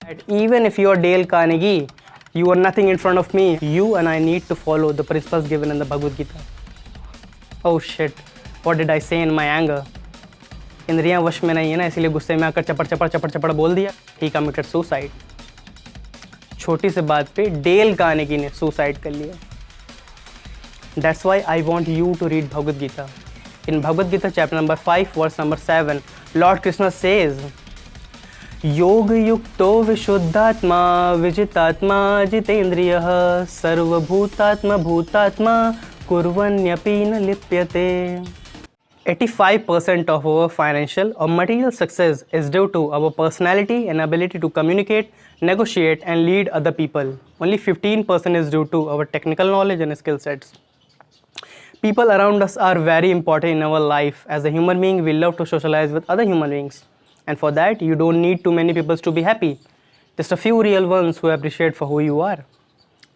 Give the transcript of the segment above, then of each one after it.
that even if you are Dale Carnegie, you are nothing in front of me. You and I need to follow the principles given in the Bhagavad Gita. Oh shit, what did I say in my anger? इंद्रियां वश में नहीं है ना, इसीलिए गुस्से में आकर चपड़ चपड़ चपड़ चपड़ बोल दिया. He committed suicide. छोटी से बात पे डेल कार्नेगी ने सुसाइड कर लिया. That's why I want you to read Bhagavad Gita. In Bhagavad Gita chapter number 5 verse number 7, Lord Krishna says, योग युक्तो विशुद्धात्मा विजितात्मा जितेन्द्रियः सर्वभूतात्मा भूतात्मा कुर्वन्यपि न लिप्यते. 85% of our financial or material success is due to our personality and ability to communicate, negotiate and lead other people. Only 15% is due to our technical knowledge and skill sets. People around us are very important in our life. As a human being, we love to socialize with other human beings. And for that, you don't need too many people to be happy. Just a few real ones who appreciate for who you are.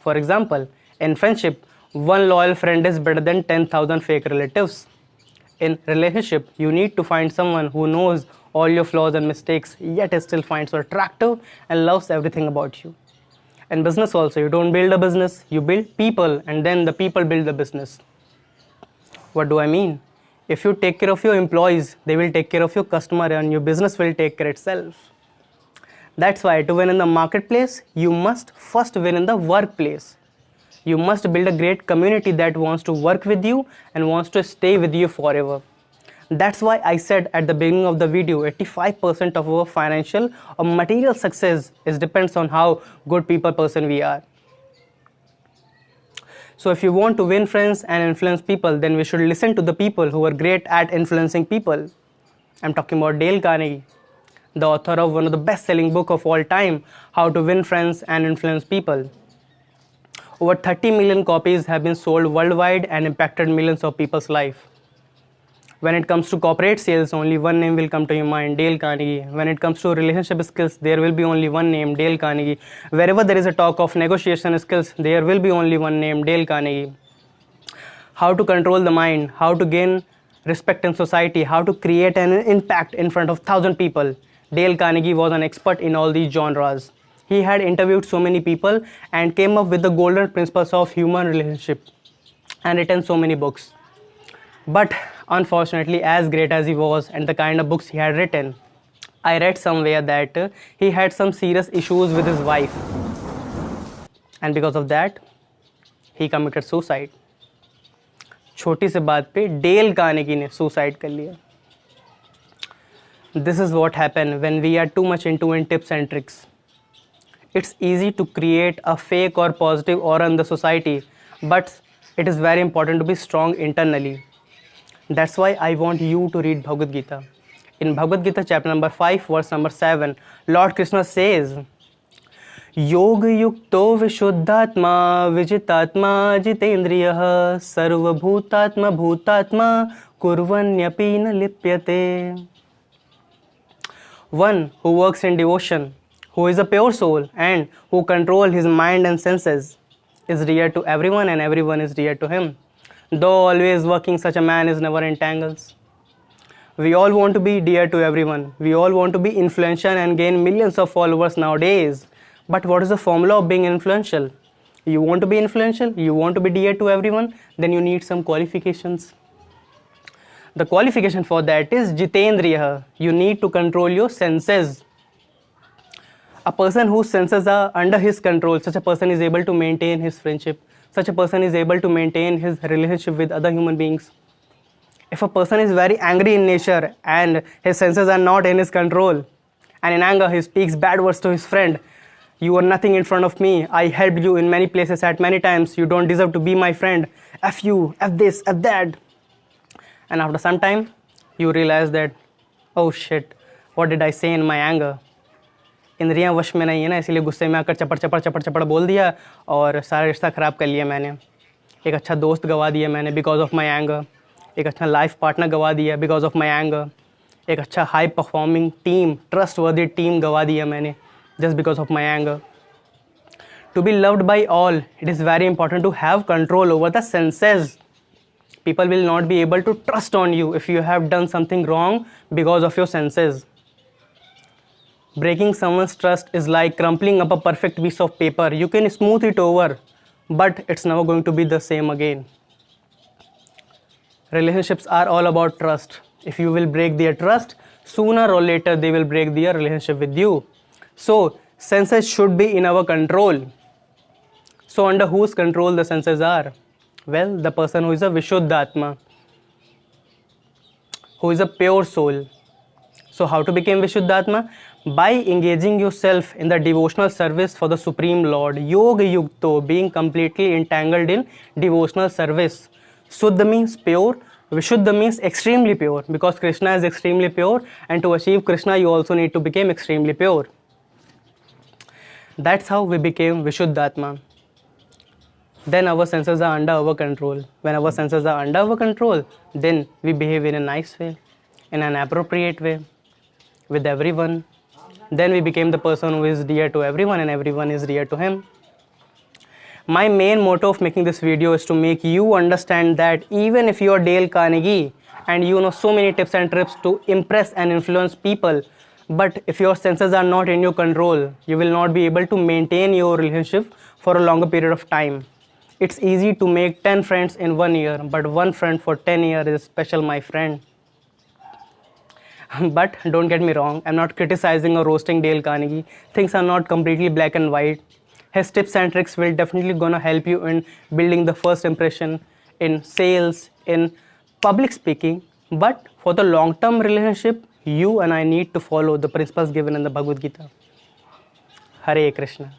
For example, in friendship, one loyal friend is better than 10,000 fake relatives. In relationship, you need to find someone who knows all your flaws and mistakes, yet still finds you attractive and loves everything about you. In business also, you don't build a business, you build people, and then the people build the business. What do I mean? If you take care of your employees, they will take care of your customer and your business will take care itself. That's why to win in the marketplace, you must first win in the workplace. You must build a great community that wants to work with you and wants to stay with you forever. That's why I said at the beginning of the video, 85% of our financial or material success depends on how good people person we are. So if you want to win friends and influence people, then we should listen to the people who are great at influencing people. I'm talking about Dale Carnegie, the author of one of the best-selling book of all time, How to Win Friends and Influence People. Over 30 million copies have been sold worldwide and impacted millions of people's life. When it comes to corporate sales, only one name will come to your mind, Dale Carnegie. When it comes to relationship skills, there will be only one name, Dale Carnegie. Wherever there is a talk of negotiation skills, there will be only one name, Dale Carnegie. How to control the mind, how to gain respect in society, how to create an impact in front of 1,000 people. Dale Carnegie was an expert in all these genres. He had interviewed so many people and came up with the golden principles of human relationship and written so many books. But unfortunately, as great as he was and the kind of books he had written, I read somewhere that he had some serious issues with his wife. And because of that, he committed suicide. छोटी सी बात पे Dale Carnegie ने suicide कर लिया. This is what happens when we are too much into tips and tricks. It's easy to create a fake or positive aura in the society, but it is very important to be strong internally. That's why I want you to read Bhagavad Gita. In Bhagavad Gita chapter number 5 verse number 7, Lord Krishna says, योग युक्तो विशुद्धात्मा विजितात्मा जितेन्द्रियः सर्वभूतात्मा भूतात्मा कुर्वन्यपि न लिप्यते. One who works in devotion, who is a pure soul and who controls his mind and senses, is dear to everyone and everyone is dear to him. Though always working, such a man is never in tangles. We all want to be dear to everyone. We all want to be influential and gain millions of followers nowadays. But what is the formula of being influential? You want to be influential, you want to be dear to everyone, then you need some qualifications. The qualification for that is Jitendriya. You need to control your senses. A person whose senses are under his control, such a person is able to maintain his friendship. Such a person is able to maintain his relationship with other human beings. If a person is very angry in nature and his senses are not in his control, and in anger he speaks bad words to his friend, you are nothing in front of me, I helped you in many places at many times, you don't deserve to be my friend, F you, F this, F that. And after some time, you realize that, oh shit, what did I say in my anger? इंद्रियां वश में नहीं है ना, इसीलिए गुस्से में आकर चपड़ चपड़ चपड़ चपड़ बोल दिया और सारा रिश्ता ख़राब कर लिया मैंने. एक अच्छा दोस्त गवा दिया मैंने बिकॉज ऑफ माई एंगर. एक अच्छा लाइफ पार्टनर गवा दिया बिकॉज ऑफ माई एंगर. एक अच्छा हाई परफॉर्मिंग टीम, ट्रस्ट वर्दी टीम गवा दिया मैंने just because of my anger. To be loved by all, it is very important to have control over the senses. People will not be able to trust on you if you have done something wrong because of your senses. Breaking someone's trust is like crumpling up a perfect piece of paper. You can smooth it over, but it's never going to be the same again. Relationships are all about trust. If you will break their trust, sooner or later they will break their relationship with you. So, senses should be in our control. So, under whose control the senses are? Well, the person who is a Vishuddhatma, who is a pure soul. So, how to become Vishuddhatma? By engaging yourself in the devotional service for the Supreme Lord. Yoga Yukto, being completely entangled in devotional service. Suddha means pure, Vishuddha means extremely pure, because Krishna is extremely pure, and to achieve Krishna you also need to become extremely pure. That's how we became Vishuddhatma. Then our senses are under our control. When our senses are under our control, then we behave in a nice way, in an appropriate way, with everyone. Then we became the person who is dear to everyone and everyone is dear to him. My main motto of making this video is to make you understand that even if you are Dale Carnegie and you know so many tips and tricks to impress and influence people, but if your senses are not in your control, you will not be able to maintain your relationship for a longer period of time. It's easy to make 10 friends in 1 year, but one friend for 10 years is special, my friend. But don't get me wrong, I'm not criticizing or roasting Dale Carnegie. Things are not completely black and white. His tips and tricks will definitely gonna help you in building the first impression, in sales, in public speaking. But for the long-term relationship, you and I need to follow the principles given in the Bhagavad Gita. Hare Krishna.